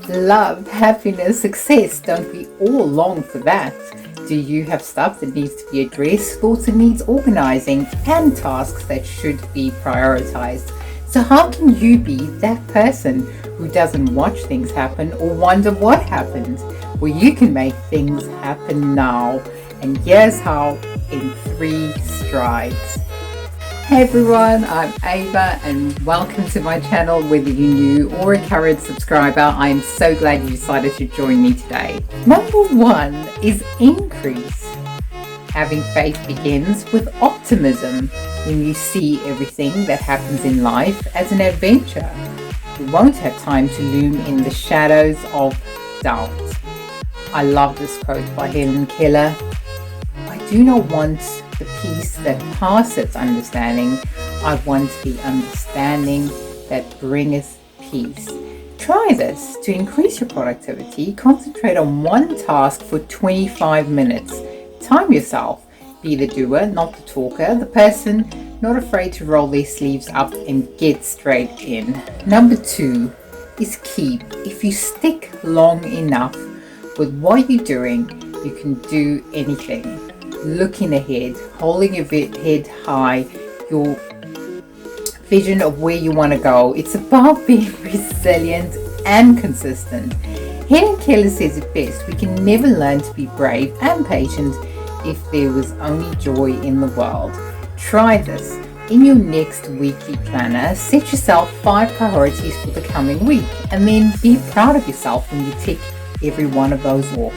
Love, happiness, success. Don't we all long for that? Do you have stuff that needs to be addressed, thoughts that needs organizing, and tasks that should be prioritized? So how can you be that person who doesn't watch things happen or wonder what happened? Well, you can make things happen now. And here's how in 3 strides. Hey everyone, I'm Ava and welcome to my channel. Whether you're new or a current subscriber, I'm so glad you decided to join me today. Number 1 is increase. Having faith begins with optimism. When you see everything that happens in life as an adventure, you won't have time to loom in the shadows of doubt. I love this quote by Helen Keller. I do not want the peace that passeth understanding. I want the understanding that bringeth peace. Try this to increase your productivity. Concentrate on one task for 25 minutes. Time yourself. Be the doer, not the talker. The person not afraid to roll their sleeves up and get straight in. Number 2 is keep. If you stick long enough with what you're doing, you can do anything. Looking ahead, holding your head high, your vision of where you want to go. It's about being resilient and consistent. Helen Keller says it best: we can never learn to be brave and patient if there was only joy in the world. Try this. In your next weekly planner, set yourself 5 priorities for the coming week, and then be proud of yourself when you tick every one of those off.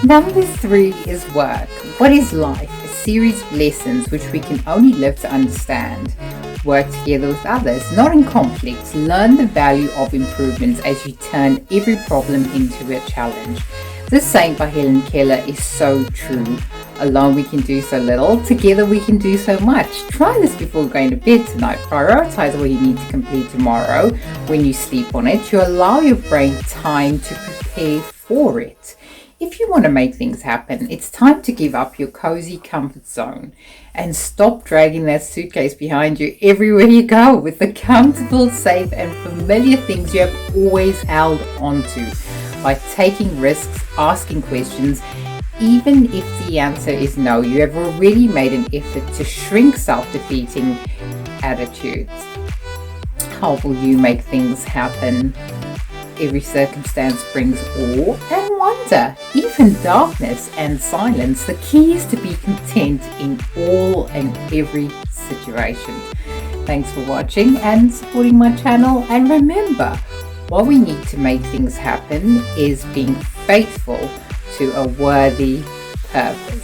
Number 3 is work. What is life? A series of lessons which we can only live to understand. Work together with others, not in conflicts. Learn the value of improvements as you turn every problem into a challenge. This saying by Helen Keller is so true. Alone we can do so little, together we can do so much. Try this before going to bed tonight. Prioritize what you need to complete tomorrow. When you sleep on it, you allow your brain time to prepare for it. If you want to make things happen, it's time to give up your cozy comfort zone and stop dragging that suitcase behind you everywhere you go with the comfortable, safe, and familiar things you have always held onto. By taking risks, asking questions, even if the answer is no, you have already made an effort to shrink self-defeating attitudes. How will you make things happen? Every circumstance brings awe and wonder, even darkness and silence. The key is to be content in all and every situation. Thanks for watching and supporting my channel. And remember, what we need to make things happen is being faithful to a worthy purpose.